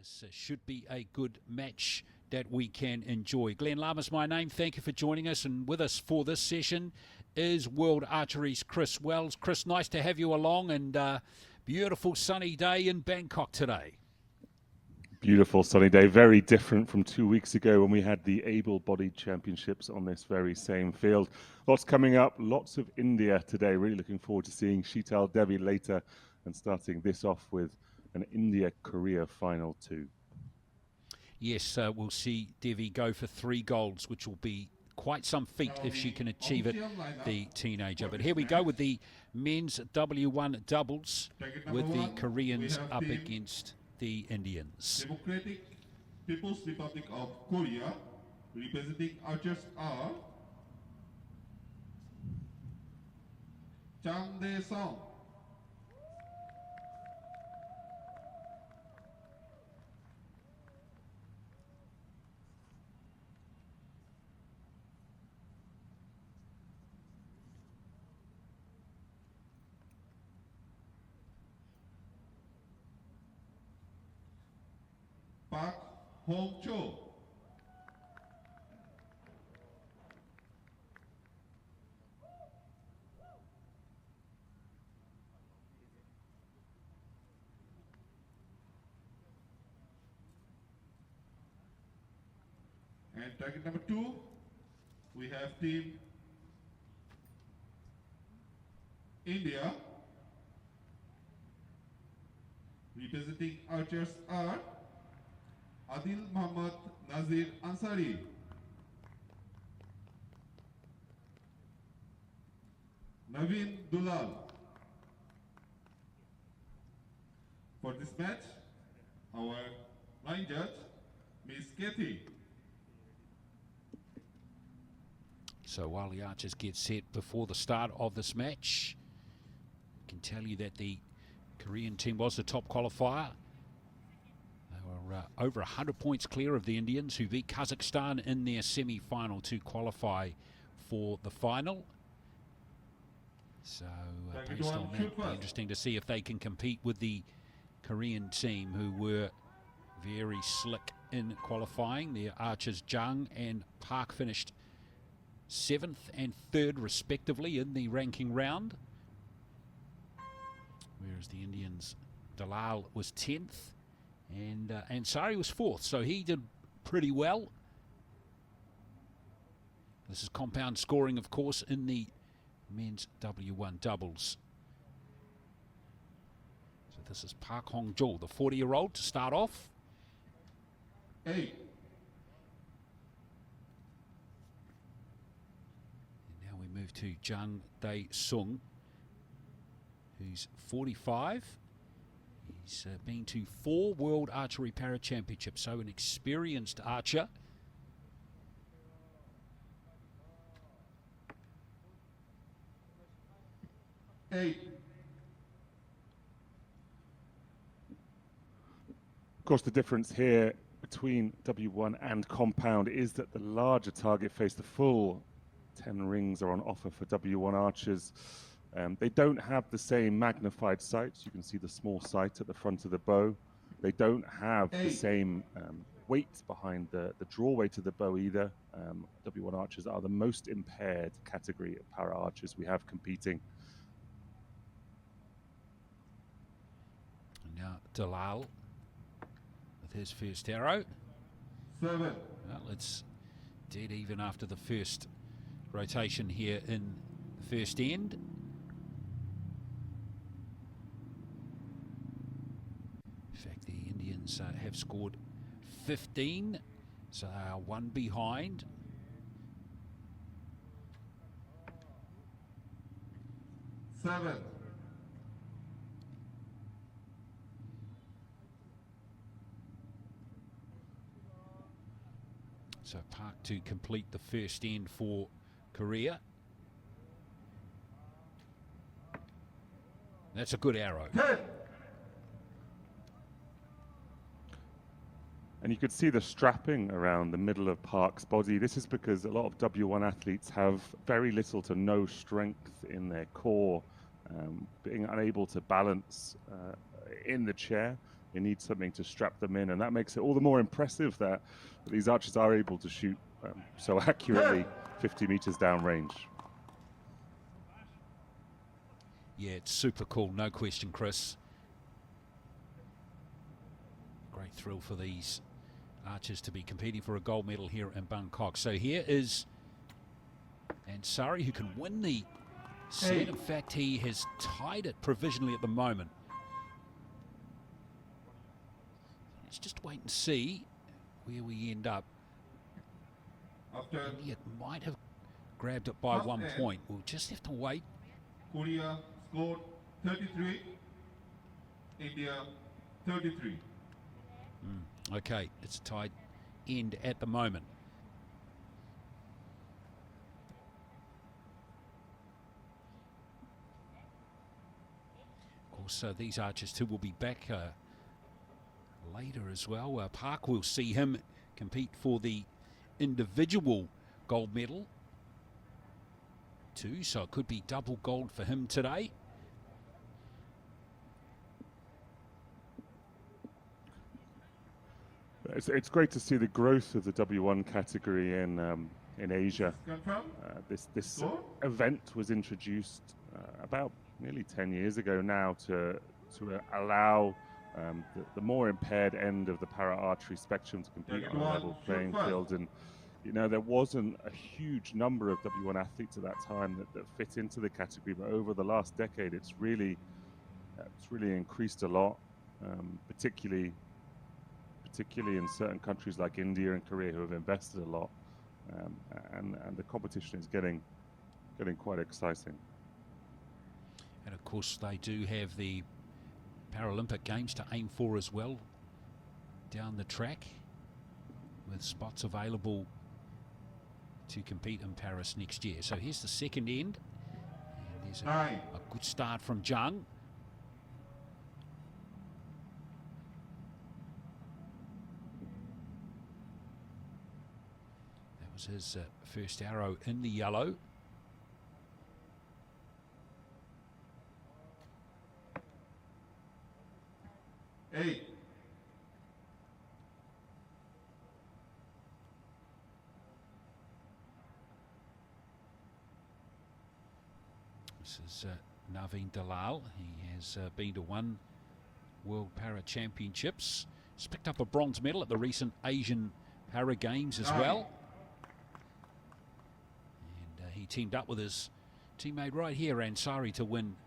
This should be a good match that we can enjoy. Glenn Lama's my name. Thank you for joining us. And with us for this session is World Archery's Chris Wells. Chris, nice to have you along, and beautiful sunny day in Bangkok today. Beautiful sunny day, very different from 2 weeks ago when we had the able-bodied championships on this very same field. Lots coming up, lots of India today. Really looking forward to seeing Sheetal Devi later and starting this off with an India-Korea final too. Yes, we'll see Devi go for 3 golds, which will be quite some feat if she can achieve it, the teenager. But here we go with the men's W1 doubles with the Koreans up against the Indians. Democratic People's Republic of Korea, representing archers are Chang Dae-sung, Park Hong-cho, and target number 2, we have team India, representing archers are Adil Muhammad Nazir Ansari, Naveen Dulal. For this match, our line judge, Miss Kathy. So while the archers get set before the start of this match, I can tell you that the Korean team was the top qualifier. Over 100 points clear of the Indians, who beat Kazakhstan in their semi-final to qualify for the final. So based on that, it'll be interesting to see if they can compete with the Korean team, who were very slick in qualifying. Their archers Jung and Park finished 7th and 3rd respectively in the ranking round, whereas the Indians, Dalal was 10th. And Ansari was 4th, so he did pretty well. This is compound scoring, of course, in the men's W1 doubles. So this is Park Hong-jo, the 40-year-old, to start off. 8. And now we move to Jang Dae-sung, who's 45. He's been to 4 World Archery Para Championships, so an experienced archer. Of course, the difference here between W1 and compound is that the larger target face, the full 10 rings, are on offer for W1 archers. They don't have the same magnified sights. You can see the small sight at the front of the bow. They don't have the same weight behind the draw weight of the bow either. W1 archers are the most impaired category of para archers we have competing. And now Dalal with his first arrow. 7. Well, it's dead even after the first rotation here in the first end. Have scored 15, so they are 1 behind. Seven. So Park to complete the first end for Korea. That's a good arrow. 10. And you could see the strapping around the middle of Park's body. This is because a lot of W1 athletes have very little to no strength in their core, being unable to balance in the chair. They need something to strap them in, and that makes it all the more impressive that these archers are able to shoot so accurately 50 meters downrange. Yeah, it's super cool, no question, Chris. Great thrill for these archers to be competing for a gold medal here in Bangkok. So here is Ansari, who can win the set. In fact, he has tied it provisionally at the moment. Let's just wait and see where we end up. India might have grabbed it by 1 point. We'll just have to wait. Korea scored 33, India 33. Okay, it's a tied end at the moment. Of course, these archers too will be back later as well. Park will see him compete for the individual gold medal too, so it could be double gold for him today. It's great to see the growth of the W1 category in Asia. This event was introduced about nearly 10 years ago now to allow the more impaired end of the para-archery spectrum to compete on a level playing field. And you know, there wasn't a huge number of W1 athletes at that time that fit into the category, but over the last decade it's really increased a lot, particularly in certain countries like India and Korea, who have invested a lot, and the competition is getting quite exciting. And of course they do have the Paralympic Games to aim for as well down the track, with spots available to compete in Paris next year. So here's the second end, and there's a good start from Jung. That was his first arrow in the yellow. Eight. This is Naveen Dalal. He has been to 1 World Para Championships. He's picked up a bronze medal at the recent Asian Para Games as well. And he teamed up with his teammate right here, Ansari, to win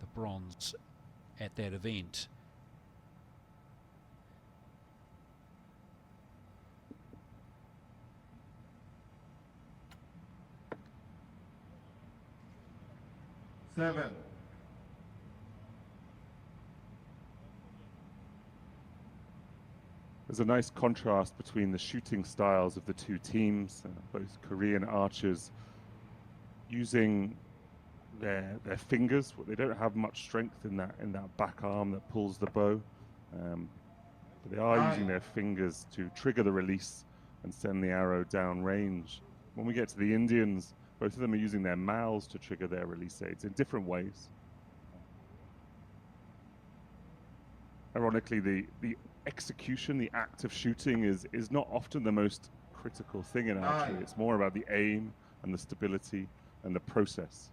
the bronze at that event. Seven. There's a nice contrast between the shooting styles of the two teams, both Korean archers using their fingers. They don't have much strength in that back arm that pulls the bow, but they are using their fingers to trigger the release and send the arrow down range. When we get to the Indians, both of them are using their mouths to trigger their release aids in different ways. Ironically, the execution, the act of shooting is not often the most critical thing in archery. It's more about the aim and the stability and the process.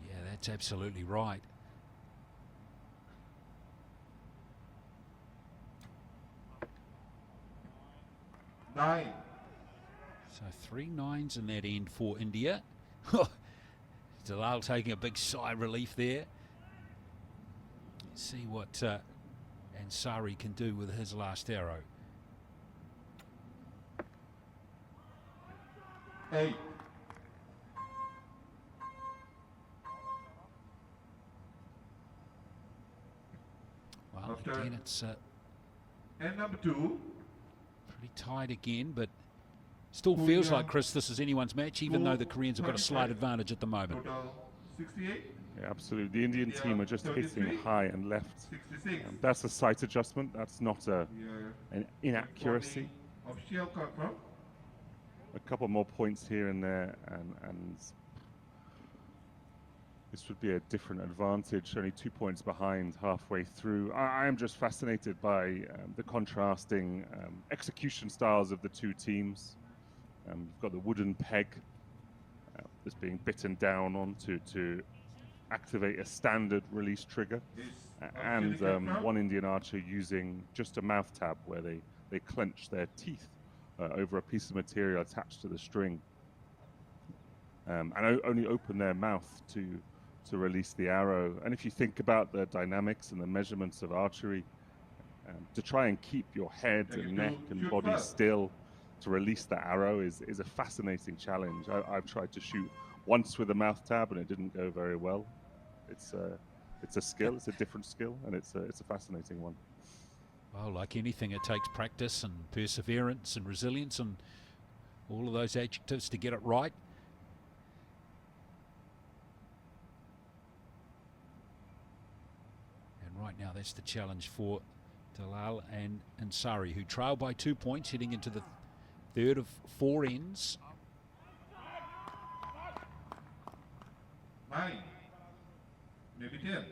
Yeah, that's absolutely right. Nine. So 3 9s in that end for India. Dalal taking a big sigh of relief there. Let's see what Ansari can do with his last arrow. 8. Well, After again, it's and number 2. pretty tight again, but still feels like, Chris, this is anyone's match, even though the Koreans have got a slight advantage at the moment. Total 68. Yeah, absolutely. The Indian team are just hitting high and left. 66. That's a sight adjustment. That's not an inaccuracy. Official confirm. A couple more points here and there, and this would be a different advantage, only 2 points behind halfway through. I am just fascinated by the contrasting execution styles of the two teams. You've got the wooden peg that's being bitten down on to activate a standard release trigger, and one Indian archer using just a mouth tab where they clench their teeth over a piece of material attached to the string, and only open their mouth to release the arrow. And if you think about the dynamics and the measurements of archery, to try and keep your head and neck and body still to release the arrow is a fascinating challenge. I've tried to shoot once with a mouth tab and it didn't go very well. It's a skill, it's a different skill, and it's a fascinating one. Well, like anything, it takes practice and perseverance and resilience and all of those adjectives to get it right. And right now, that's the challenge for Dalal and Ansari, who trail by 2 points, heading into the third of 4 ends. 9, maybe 10.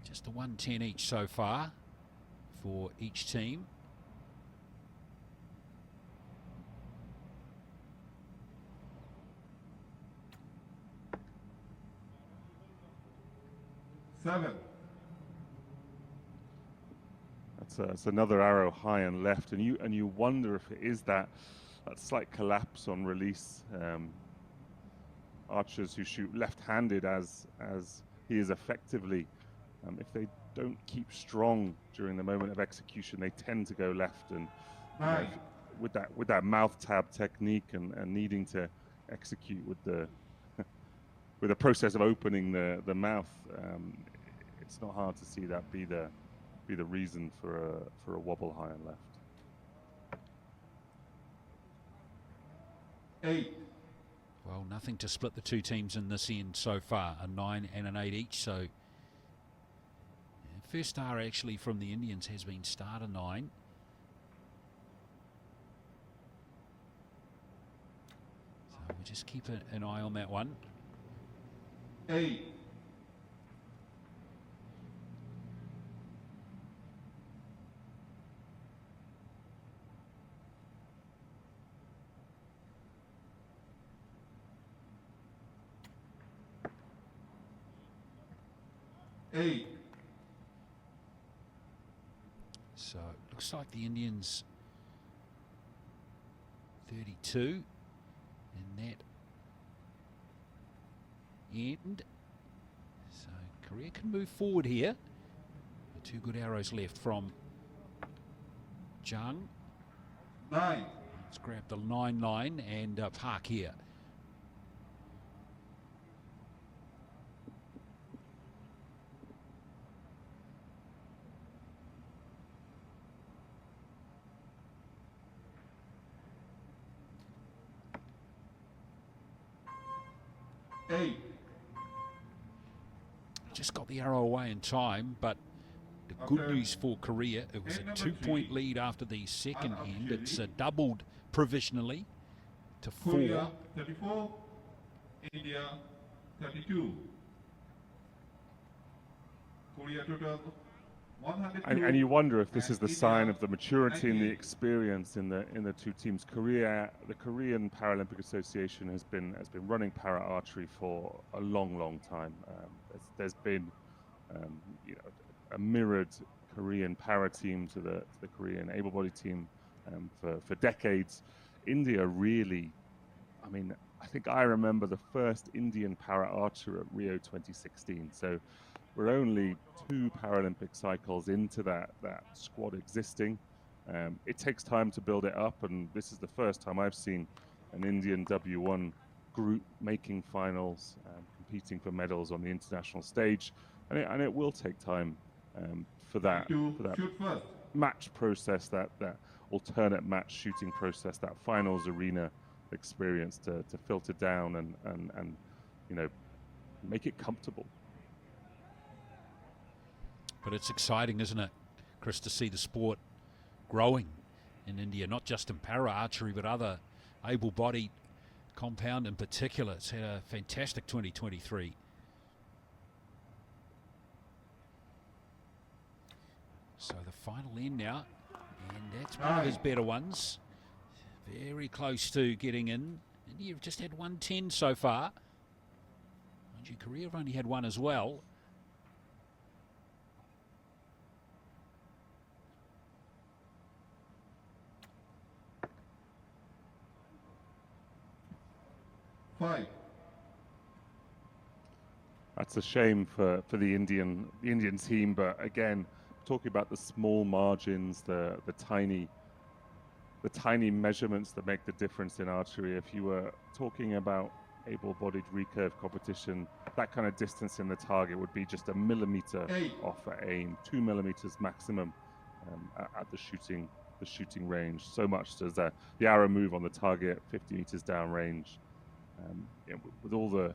Just a 1-10 each so far for each team. Seven. That's another arrow high and left, and you wonder if it is that slight collapse on release. Archers who shoot left-handed, as he is effectively, if they don't keep strong during the moment of execution, they tend to go left. And with that mouth tab technique and needing to execute with the with the process of opening the mouth, it's not hard to see that be the reason for a wobble high and left. 8. Well, nothing to split the two teams in this end so far, a 9 and an 8 each. So first star actually from the Indians has been starter 9. So we'll just keep an eye on that one. 8. 8. So it looks like the Indians 32 in that end. So Korea can move forward here. 2 good arrows left from Jung. 9. Let's grab the 9 and park here. Just got the arrow away in time, but the good news for Korea, it was a 2-point lead after the second end. It's doubled provisionally to 4. Korea 34, India 32. Korea total 102. And you wonder if this is the sign of the maturity and the experience in the two teams. The Korean Paralympic Association has been running para archery for a long time. There's been a mirrored Korean para team to the Korean able-bodied team for decades. India really, I think I remember the first Indian para archer at Rio 2016. So we're only 2 Paralympic cycles into that squad existing. It takes time to build it up, and this is the first time I've seen an Indian W1 group making finals, competing for medals on the international stage, and it will take time for that match process, that alternate match shooting process, that finals arena experience to filter down and make it comfortable. But it's exciting, isn't it, Chris, to see the sport growing in India, not just in para archery, but other able-bodied compound in particular. It's had a fantastic 2023. So the final end now, and that's one of his better ones. Very close to getting in. And you've just had 110 so far. Mind you, Korea have only had one as well. Five. That's a shame for the Indian team, but again, talking about the small margins, the tiny measurements that make the difference in archery. If you were talking about able-bodied recurve competition, that kind of distance in the target would be just a millimeter off at aim, 2 millimeters maximum at the shooting range. So much does the arrow move on the target 50 meters down range. With all the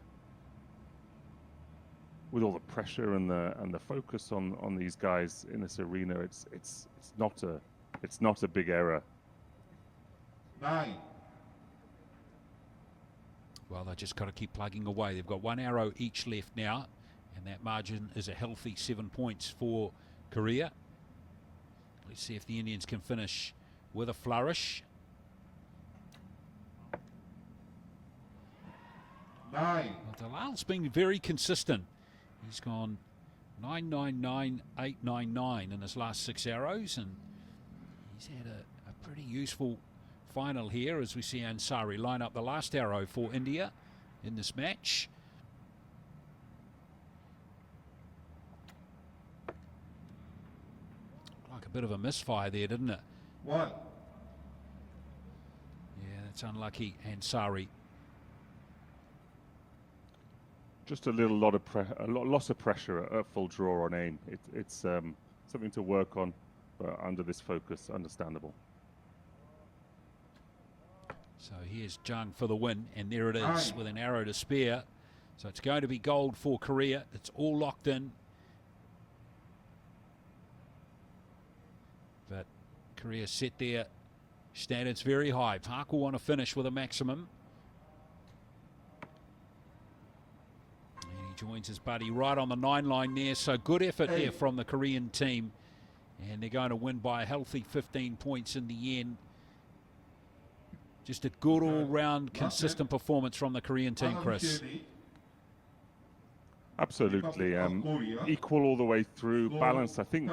pressure and the focus on these guys in this arena, it's not a big error. 9. Well, they just got to keep plugging away. They've got one arrow each left now, and that margin is a healthy 7 points for Korea. Let's see if the Indians can finish with a flourish. 9. Well, Dalal's been very consistent. He's gone 999, 899 in his last 6 arrows, and he's had a pretty useful final here as we see Ansari line up the last arrow for India in this match. Like a bit of a misfire there, didn't it? 1. Yeah, that's unlucky, Ansari. Just a loss of pressure at full draw on aim. It's something to work on, but under this focus, understandable. So here's Jung for the win, and there it is with an arrow to spare. So it's going to be gold for Korea. It's all locked in. But Korea set their standards very high. Park will want to finish with a maximum. And he joins his buddy right on the 9 line there. So good effort there from the Korean team. And they're going to win by a healthy 15 points in the end. Just a good all-round consistent performance from the Korean team, Chris. Absolutely. Equal all the way through, balanced. I think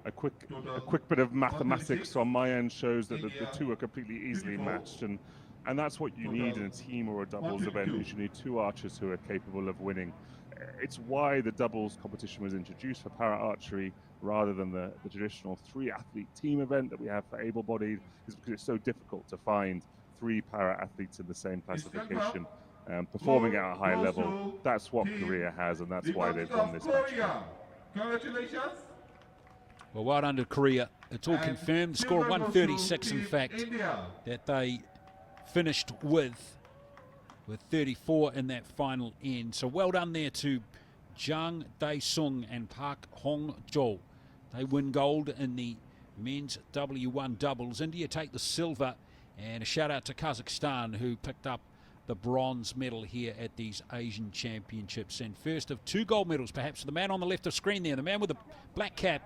a quick bit of mathematics on my end shows that the two are completely easily matched, and that's what you need in a team or a doubles event. Is you need 2 archers who are capable of winning. It's why the doubles competition was introduced for para archery rather than the traditional 3-athlete team event that we have for able-bodied, is because it's so difficult to find 3 para athletes in the same classification performing at a high level. That's what Korea has, and that's why they've won this match. Congratulations. Well, well done to Korea. It's all confirmed. The score of 136, in fact, that they finished with 34 in that final end. So well done there to Jang Dae-sung and Park Hong-jo. They win gold in the men's W1 doubles. India take the silver, and a shout out to Kazakhstan, who picked up the bronze medal here at these Asian Championships. And first of 2 gold medals, perhaps the man on the left of screen there, the man with the black cap,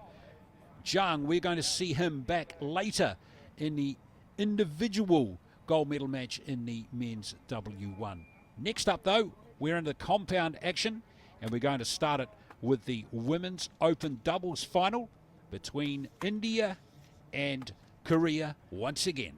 Jung. We're going to see him back later in the individual gold medal match in the men's W1. Next up, though, we're in the compound action, and we're going to start it with the women's open doubles final between India and Korea once again.